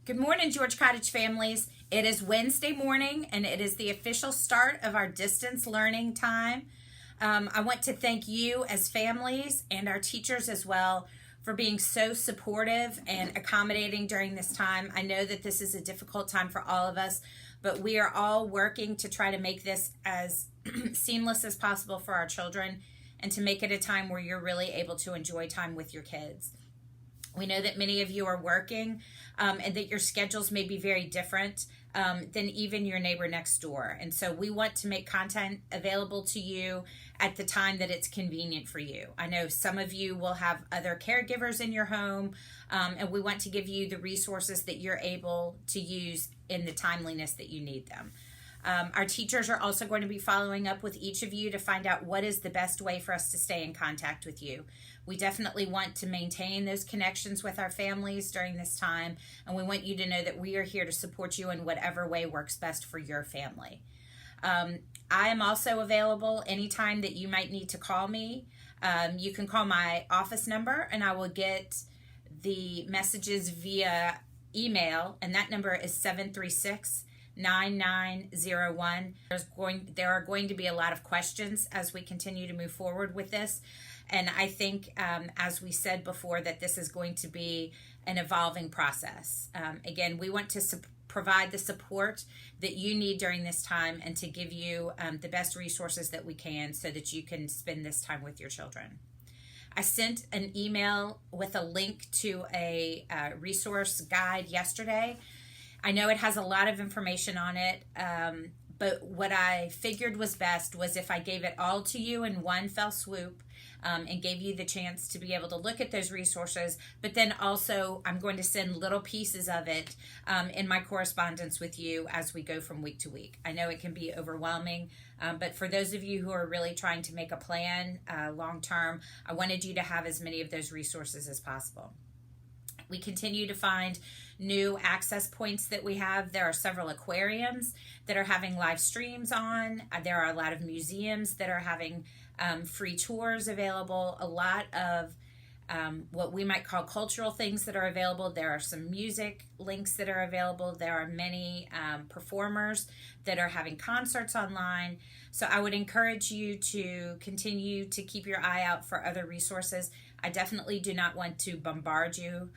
Good morning, George Cottage families. It is Wednesday morning and it is the official start of our distance learning time. I want to thank you as families and our teachers as well for being so supportive and accommodating during this time. I know that this is a difficult time for all of us, but we are all working to try to make this as seamless as possible for our children and to make it a time where you're really able to enjoy time with your kids. We know that many of you are working and that your schedules may be very different than even your neighbor next door. And so we want to make content available to you at the time that it's convenient for you. I know some of you will have other caregivers in your home, and we want to give you the resources that you're able to use in the timeliness that you need them. Our teachers are also going to be following up with each of you to find out what is the best way for us to stay in contact with you. We definitely want to maintain those connections with our families during this time, and we want you to know that we are here to support you in whatever way works best for your family. I am also available anytime that you might need to call me. You can call my office number, and I will get the messages via email, and that number is 736-9901. There are going to be a lot of questions as we continue to move forward with this. And I think, as we said before, that this is going to be an evolving process. Again, we want to provide the support that you need during this time and to give you the best resources that we can so that you can spend this time with your children. I sent an email with a link to a resource guide yesterday. I know it has a lot of information on it, but what I figured was best was if I gave it all to you in one fell swoop and gave you the chance to be able to look at those resources, but then also I'm going to send little pieces of it in my correspondence with you as we go from week to week. I know it can be overwhelming, but for those of you who are really trying to make a plan long term, I wanted you to have as many of those resources as possible. We continue to find new access points that we have. There are several aquariums that are having live streams on. There are a lot of museums that are having free tours available. A lot of what we might call cultural things that are available. There are some music links that are available. There are many performers that are having concerts online. So I would encourage you to continue to keep your eye out for other resources. I definitely do not want to bombard you,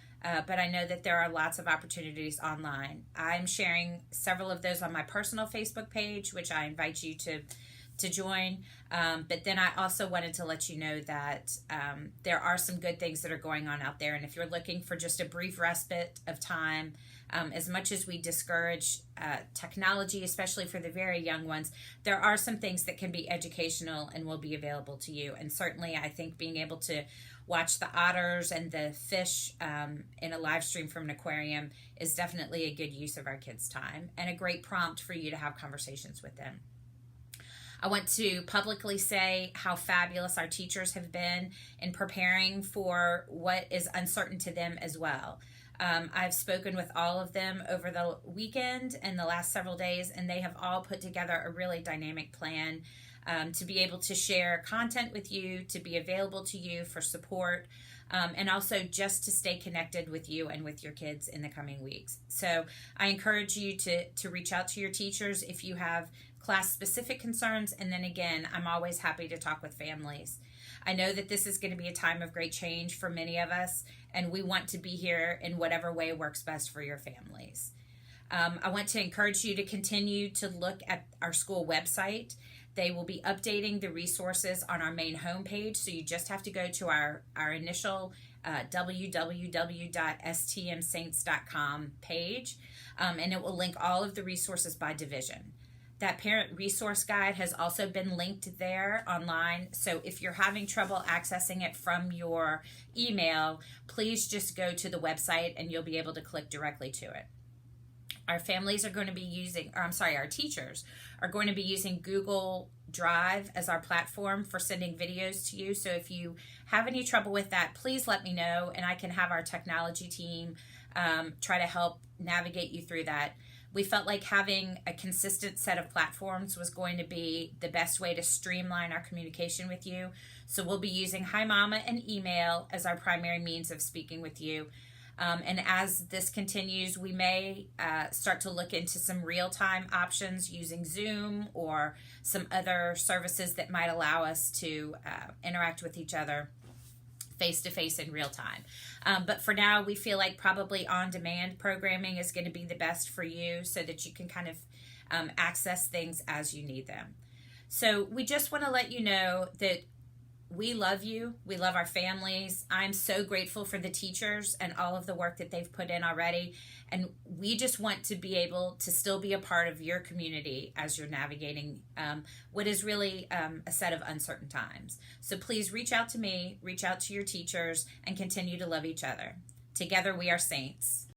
but I know that there are lots of opportunities online. I'm sharing several of those on my personal Facebook page, which I invite you to join. But then I also wanted to let you know that there are some good things that are going on out there. And if you're looking for just a brief respite of time, as much as we discourage technology, especially for the very young ones, there are some things that can be educational and will be available to you. And certainly I think being able to watch the otters and the fish in a live stream from an aquarium is definitely a good use of our kids' time and a great prompt for you to have conversations with them. I want to publicly say how fabulous our teachers have been in preparing for what is uncertain to them as well. I've spoken with all of them over the weekend and the last several days, and they have all put together a really dynamic plan to be able to share content with you, to be available to you for support, and also just to stay connected with you and with your kids in the coming weeks. So I encourage you to reach out to your teachers if you have class-specific concerns, and then again, I'm always happy to talk with families. I know that this is going to be a time of great change for many of us, and we want to be here in whatever way works best for your families. I want to encourage you to continue to look at our school website. They will be updating the resources on our main homepage, so you just have to go to our initial www.stmsaints.com page, and it will link all of the resources by division. That parent resource guide has also been linked there online, so if you're having trouble accessing it from your email, please just go to the website and you'll be able to click directly to it. Our families are going to be using, our teachers are going to be using Google Drive as our platform for sending videos to you. So if you have any trouble with that, please let me know and I can have our technology team try to help navigate you through that. We felt like having a consistent set of platforms was going to be the best way to streamline our communication with you. So we'll be using Hi Mama and email as our primary means of speaking with you. And as this continues, we may start to look into some real-time options using Zoom or some other services that might allow us to interact with each other face to face in real time. But for now, we feel like probably on demand programming is going to be the best for you so that you can kind of access things as you need them. So we just want to let you know that we love you. We love our families. I'm so grateful for the teachers and all of the work that they've put in already. And we just want to be able to still be a part of your community as you're navigating what is really a set of uncertain times. So please reach out to me, reach out to your teachers, and continue to love each other. Together we are saints.